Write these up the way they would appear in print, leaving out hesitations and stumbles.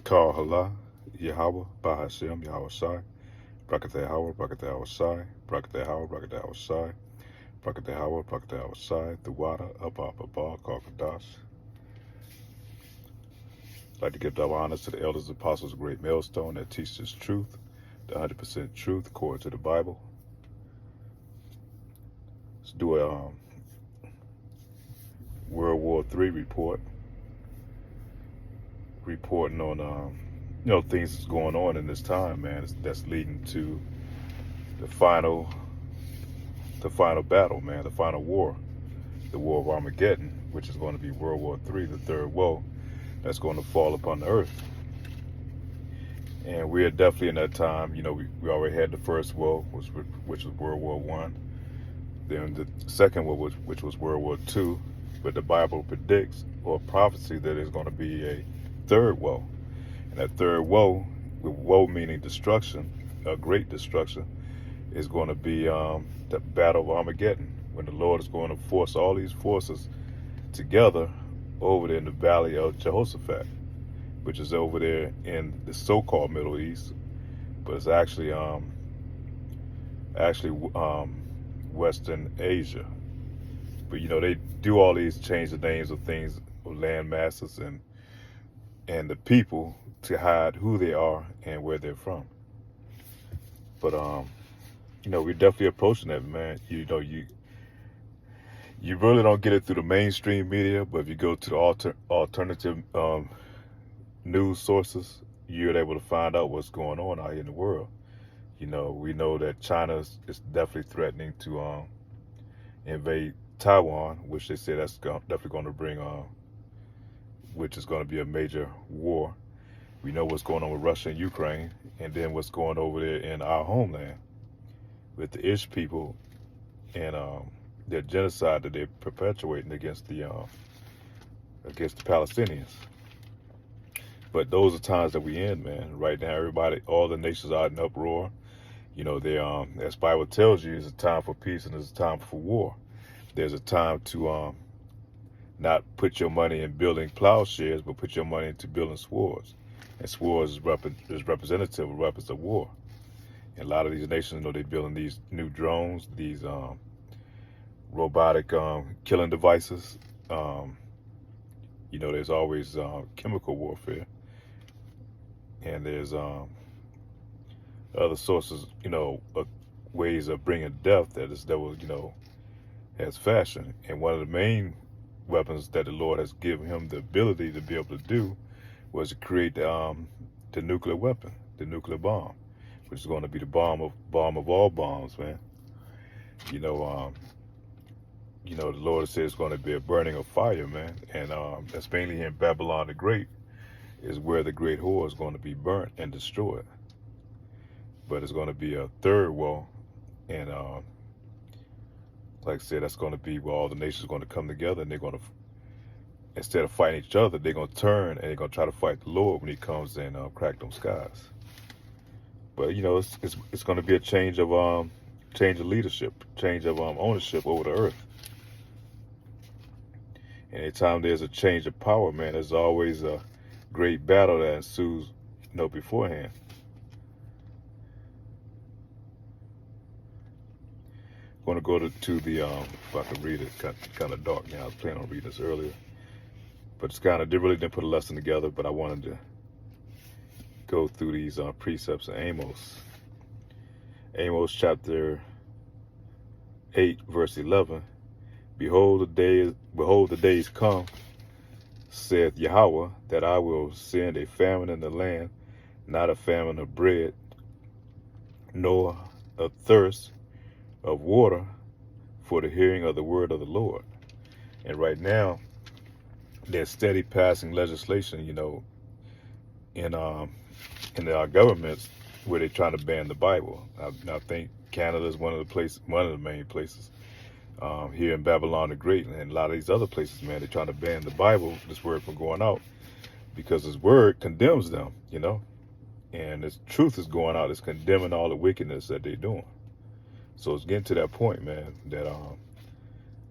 Kal Hala, Yahweh, Bahashem, Yahweh Shai, Brakate Howah, Brakate Howah Shai, Brakate Howah, Brakate Howah Shai, Brakate Howah, Brakate Howah Shai, the water, Abba, Abba, Karkadash. I'd like to give double honors to the elders and apostles of Great Millstone that teach this truth, the 100% truth according to the Bible. Let's do a World War III report, reporting on things that's going on in this time, man. That's leading to the final battle, man, the final war, the War of Armageddon, which is going to be World War III, the third woe that's going to fall upon the earth. And we are definitely in that time. We already had the first woe, which was World War One. Then the second woe, which was World War II. But the Bible predicts or prophecy that there's going to be a third woe. And that third woe, with woe meaning destruction, a great destruction, is going to be the Battle of Armageddon, when the Lord is going to force all these forces together over there in the Valley of Jehoshaphat, which is over there in the so-called Middle East, but it's actually Western Asia. But they do all these, change the names of things, of land masses and the people, to hide who they are and where they're from. But we're definitely approaching that, man. You really don't get it through the mainstream media, but if you go to the alternative news sources, you're able to find out what's going on out here in the world. We know that China is definitely threatening to invade Taiwan, which they say that's definitely going to bring which is going to be a major war. We know what's going on with Russia and Ukraine, and then what's going over there in our homeland with the Ish people and their genocide that they're perpetuating against the Palestinians. But those are times that we in, man. Right now, all the nations are in uproar. As Bible tells you, it's a time for peace and it's a time for war. There's a time to not put your money in building plowshares, but put your money into building swords. And swords is representative of weapons of war. And a lot of these nations, they're building these new drones, these robotic killing devices. There's always chemical warfare, and there's other sources, of ways of bringing death that has fashioned. And one of the main weapons that the Lord has given him the ability to be able to do was to create the nuclear weapon, the nuclear bomb, which is going to be the bomb of all bombs, man. The Lord says it's going to be a burning of fire, man. And that's mainly in Babylon the Great, is where the great whore is going to be burnt and destroyed. But it's going to be a third woe, and like I said, that's going to be where all the nations are going to come together, and they're going to, instead of fighting each other, they're going to turn and they're going to try to fight the Lord when he comes and crack them skies. But it's going to be a change of leadership, change of ownership over the earth. Anytime there's a change of power, man, there's always a great battle that ensues, beforehand. I'm going to go to the, if I can read it, kind of dark now. I was planning on reading this earlier. But it's they really didn't put a lesson together, but I wanted to go through these precepts of Amos. Amos chapter 8, verse 11. Behold, the days come, saith Yahweh, that I will send a famine in the land, not a famine of bread, nor a thirst of water, for the hearing of the word of the Lord. And right now, they're steady passing legislation, in our governments, where they're trying to ban the Bible. I think Canada is one of the main places. Here in Babylon the Great, and a lot of these other places, man, they're trying to ban the Bible, this word, from going out, because this word condemns them, and this truth is going out. It's condemning all the wickedness that they're doing. So it's getting to that point, man, that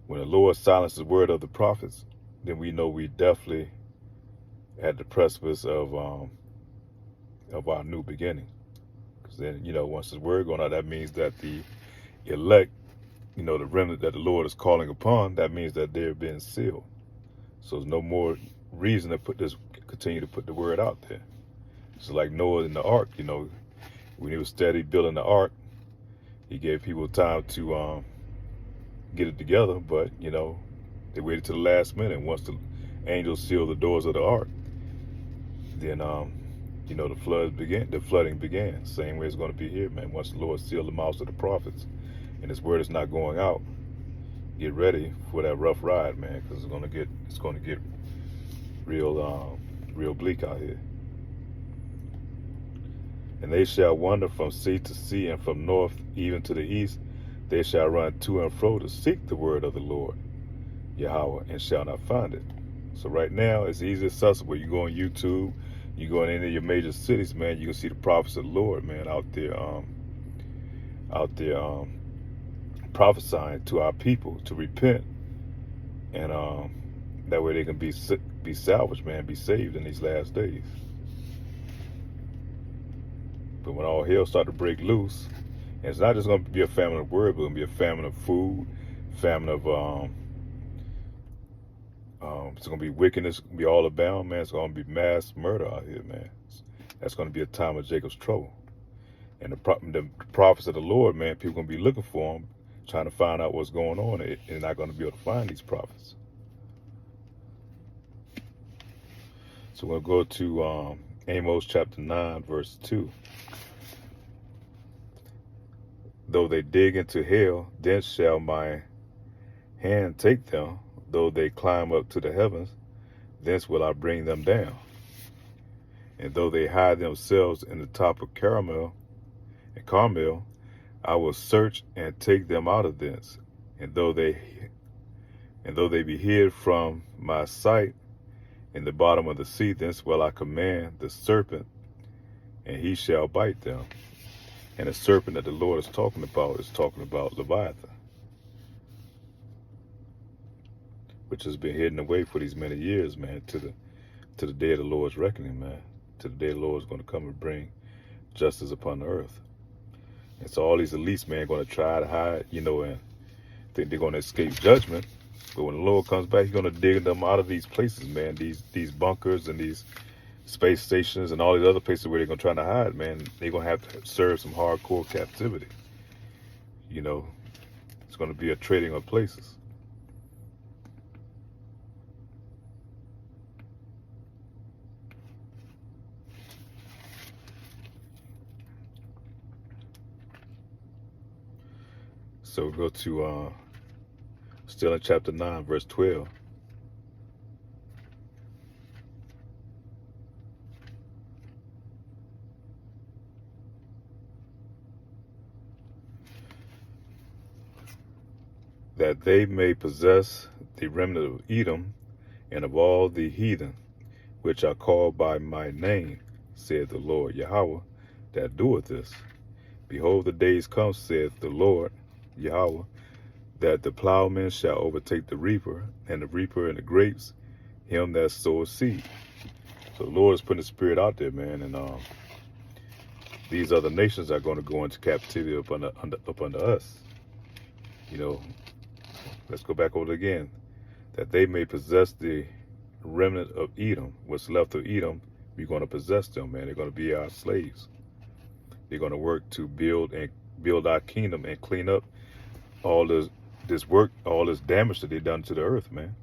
when the Lord silences the word of the prophets, then we know we definitely at the precipice of of our new beginning. Because then, once the word going out, that means that the elect, the remnant that the Lord is calling upon, that means that they're being sealed. So there's no more reason to continue to put the word out there. It's like Noah in the ark, when he was steady building the ark, he gave people time to get it together, but they waited to the last minute. Once the angels sealed the doors of the ark, then the flooding began. Same way it's going to be here, man. Once the Lord sealed the mouths of the prophets and his word is not going out, get ready for that rough ride, man, because it's going to get real bleak out here. And they shall wander from sea to sea, and from north even to the east. They shall run to and fro to seek the word of the Lord, Yahweh, and shall not find it. So right now, it's easy accessible. You go on YouTube, you go in any of your major cities, man, you can see the prophets of the Lord, man, out there prophesying to our people to repent, and that way they can be salvaged, man, be saved in these last days. But when all hell start to break loose, and it's not just going to be a famine of word, but it's going to be a famine of food, famine of it's going to be wickedness, going to be all abound, man. It's going to be mass murder out here, man. That's going to be a time of Jacob's trouble. And the prophets of the Lord, man, people going to be looking for them, trying to find out what's going on, and they're not going to be able to find these prophets. So we'll go to Amos chapter 9, verse 2. Though they dig into hell, then shall my hand take them. Though they climb up to the heavens, thence will I bring them down. And though they hide themselves in the top of Carmel, I will search and take them out of thence. And though they be hid from my sight in the bottom of the sea, thence will I command the serpent, and he shall bite them. And the serpent that the Lord is talking about Leviathan, which has been hidden away for these many years, man, to the day of the Lord's reckoning, man. To the day the Lord is going to come and bring justice upon the earth. And so all these elites, man, are going to try to hide, and think they're going to escape judgment. But when the Lord comes back, he's going to dig them out of these places, man, these bunkers and these space stations and all these other places where they're going to try to hide, man. They're going to have to serve some hardcore captivity. It's going to be a trading of places. So we'll go to still in chapter 9, verse 12. That they may possess the remnant of Edom and of all the heathen, which are called by my name, saith the Lord Yahweh, that doeth this. Behold, the days come, saith the Lord Yahweh, that the plowman shall overtake the reaper, and the reaper and the grapes, him that soweth seed. So the Lord is putting the spirit out there, man, and these other nations are going to go into captivity up under us. Let's go back over it again. That they may possess the remnant of Edom, what's left of Edom, we're going to possess them, man. They're going to be our slaves. They're going to work to build our kingdom and clean up all this work, all this damage that they've done to the earth, man.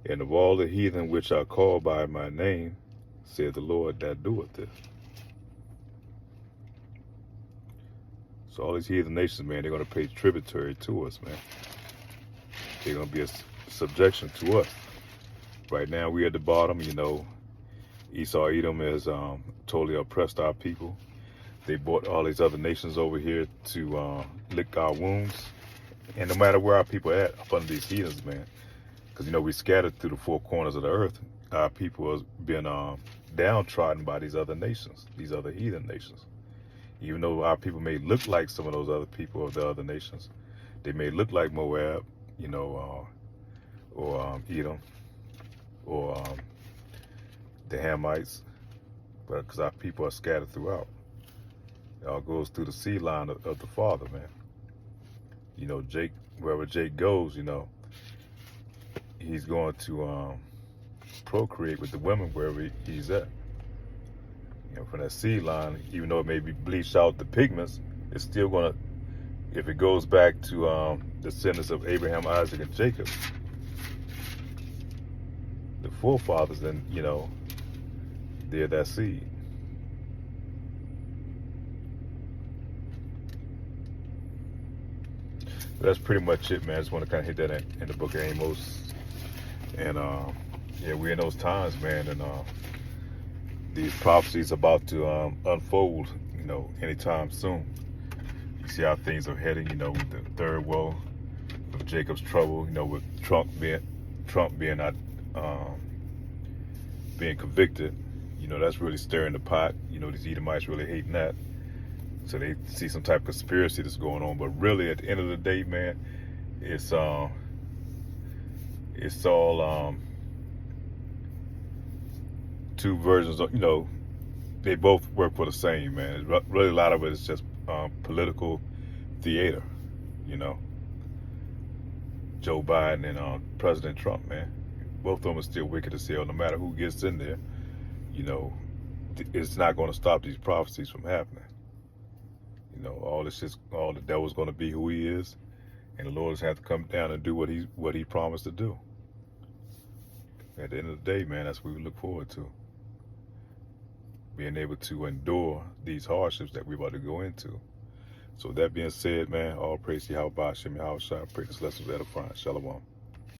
And of all the heathen which are called by my name, said the Lord that doeth this. So all these heathen nations, man, they're going to pay tributary to us, man. They're going to be a subjection to us. Right now, we're at the bottom, Esau, Edom has totally oppressed our people. They brought all these other nations over here to lick our wounds. And no matter where our people are at, up under these heathens, man, because, we scattered through the four corners of the earth, our people has been downtrodden by these other nations, these other heathen nations. Even though our people may look like some of those other people of the other nations, they may look like Moab, or Edom, or the Hamites, but because our people are scattered throughout. It all goes through the seed line of the Father, man. You know, Jake, wherever Jake goes, you know, he's going to procreate with the women wherever he's at. You know, from that seed line, even though it may be bleached out the pigments, it's still going to, if it goes back to the descendants of Abraham, Isaac, and Jacob, the forefathers, then, you know, they're that seed. That's pretty much it, man. I just want to kind of hit that in the book of Amos. And, yeah, we're in those times, man. And these prophecies about to unfold, you know, anytime soon. You see how things are heading, you know, with the third woe, with Jacob's trouble, you know, with Trump being not being convicted. You know, that's really stirring the pot. You know, these Edomites really hating that. So they see some type of conspiracy that's going on. But really, at the end of the day, man, it's all two versions of, you know, they both work for the same, man. Really, a lot of it is just political theater, you know. Joe Biden and President Trump, man. Both of them are still wicked as hell. No matter who gets in there, you know, it's not going to stop these prophecies from happening. You know, all the devil's going to be who he is, and the Lord has had to come down and do what he promised to do. At the end of the day, man, that's what we look forward to. Being able to endure these hardships that we're about to go into. So that being said, man, all praise to Yahweh Shem Yahweh Shai. I pray this lesson was edifying. Shalom.